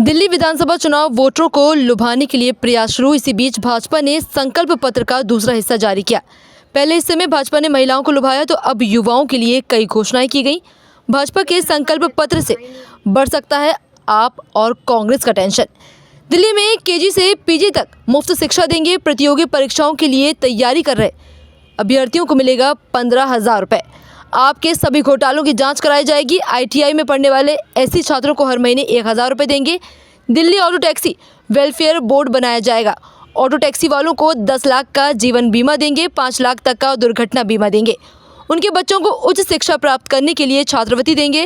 दिल्ली विधानसभा चुनाव वोटरों को लुभाने के लिए प्रयास शुरू। इसी बीच भाजपा ने संकल्प पत्र का दूसरा हिस्सा जारी किया। पहले हिस्से में भाजपा ने महिलाओं को लुभाया तो अब युवाओं के लिए कई घोषणाएं की गई। भाजपा के संकल्प पत्र से बढ़ सकता है आप और कांग्रेस का टेंशन। दिल्ली में केजी से पीजी तक मुफ्त शिक्षा देंगे। प्रतियोगी परीक्षाओं के लिए तैयारी कर रहे अभ्यर्थियों को मिलेगा 15,000 रुपये। आपके सभी घोटालों की जांच कराई जाएगी। ITI में पढ़ने वाले ऐसे छात्रों को हर महीने 1,000 रुपये देंगे। Delhi auto taxi welfare board बनाया जाएगा। ऑटो टैक्सी वालों को 10 लाख का जीवन बीमा देंगे, 5 लाख तक का दुर्घटना बीमा देंगे। उनके बच्चों को उच्च शिक्षा प्राप्त करने के लिए छात्रवृत्ति देंगे।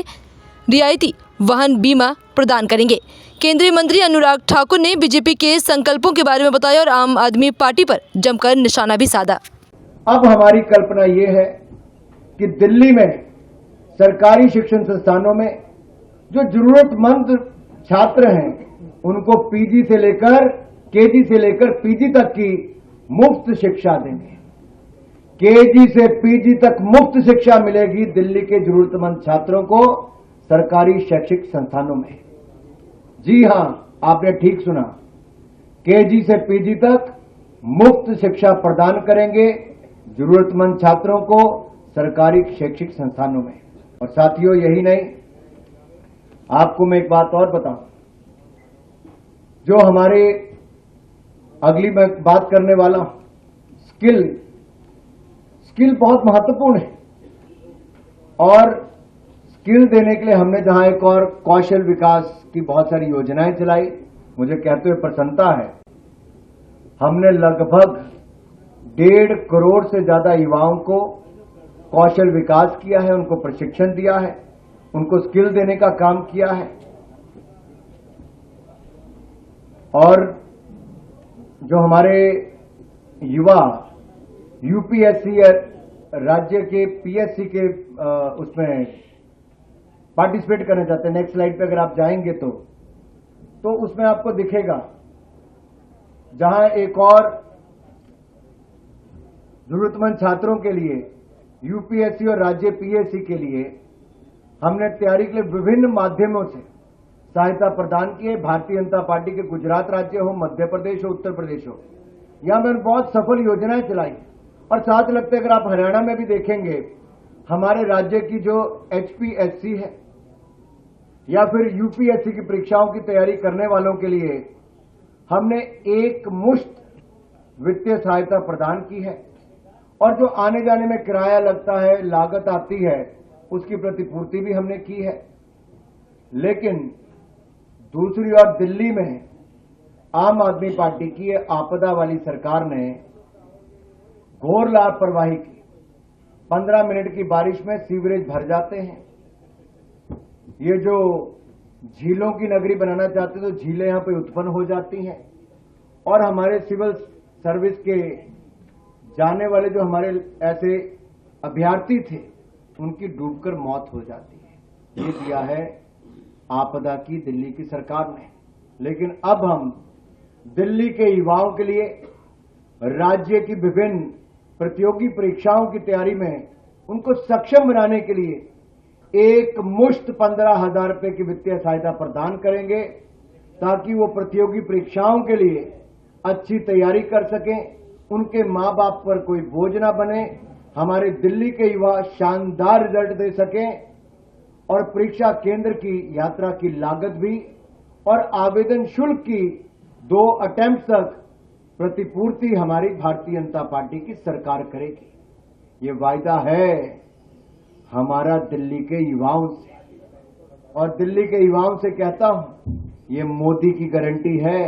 रियायती वाहन बीमा प्रदान करेंगे। केंद्रीय मंत्री अनुराग ठाकुर ने बीजेपी के संकल्पों के बारे में बताया और आम आदमी पार्टी पर जमकर निशाना भी साधा। अब हमारी कल्पना ये है कि दिल्ली में सरकारी शिक्षण संस्थानों में जो जरूरतमंद छात्र हैं उनको पीजी से लेकर केजी से लेकर पीजी तक की मुफ्त शिक्षा देंगे। केजी से पीजी तक मुफ्त शिक्षा मिलेगी दिल्ली के जरूरतमंद छात्रों को सरकारी शैक्षिक संस्थानों में। जी हां, आपने ठीक सुना, केजी से पीजी तक मुफ्त शिक्षा प्रदान करेंगे जरूरतमंद छात्रों को सरकारी शैक्षिक संस्थानों में। और साथियों, यही नहीं, आपको मैं एक बात और बताऊं, जो हमारे अगली मैं बात करने वाला हूं, स्किल बहुत महत्वपूर्ण है। और स्किल देने के लिए हमने जहां एक और कौशल विकास की बहुत सारी योजनाएं चलाई, मुझे कहते हुए प्रसन्नता है, हमने लगभग 1.5 करोड़ से ज्यादा युवाओं को कौशल विकास किया है, उनको प्रशिक्षण दिया है, उनको स्किल देने का काम किया है। और जो हमारे युवा यूपीएससी राज्य के पीएससी के उसमें पार्टिसिपेट करना चाहते हैं, नेक्स्ट स्लाइड पे अगर आप जाएंगे तो उसमें आपको दिखेगा जहां एक और जरूरतमंद छात्रों के लिए यूपीएससी और राज्य पीएससी के लिए हमने तैयारी के लिए विभिन्न माध्यमों से सहायता प्रदान की है। भारतीय जनता पार्टी के गुजरात राज्य हो, मध्य प्रदेश हो, उत्तर प्रदेश हो, यहां मैंने बहुत सफल योजनाएं चलाई। और साथ लगते अगर आप हरियाणा में भी देखेंगे, हमारे राज्य की जो HPSC है या फिर यूपीएससी की परीक्षाओं की तैयारी करने वालों के लिए हमने एक मुश्त वित्तीय सहायता प्रदान की है। और जो आने जाने में किराया लगता है, लागत आती है, उसकी प्रतिपूर्ति भी हमने की है। लेकिन दूसरी ओर दिल्ली में आम आदमी पार्टी की आपदा वाली सरकार ने घोर लापरवाही की। 15 मिनट की बारिश में सीवरेज भर जाते हैं। ये जो झीलों की नगरी बनाना चाहते तो झीलें यहां पे उत्पन्न हो जाती हैं। और हमारे सिविल सर्विस के जाने वाले जो हमारे ऐसे अभ्यर्थी थे उनकी डूबकर मौत हो जाती है। ये दिया है आपदा की दिल्ली की सरकार ने। लेकिन अब हम दिल्ली के युवाओं के लिए राज्य की विभिन्न प्रतियोगी परीक्षाओं की तैयारी में उनको सक्षम बनाने के लिए एक मुश्त 15,000 रुपये की वित्तीय सहायता प्रदान करेंगे ताकि वो प्रतियोगी परीक्षाओं के लिए अच्छी तैयारी कर सकें, उनके मां बाप पर कोई बोझ ना बने, हमारे दिल्ली के युवा शानदार रिजल्ट दे सकें। और परीक्षा केंद्र की यात्रा की लागत भी और आवेदन शुल्क की 2 अटेम्प्ट तक प्रतिपूर्ति हमारी भारतीय जनता पार्टी की सरकार करेगी। ये वायदा है हमारा दिल्ली के युवाओं से। और दिल्ली के युवाओं से कहता हूं, ये मोदी की गारंटी है।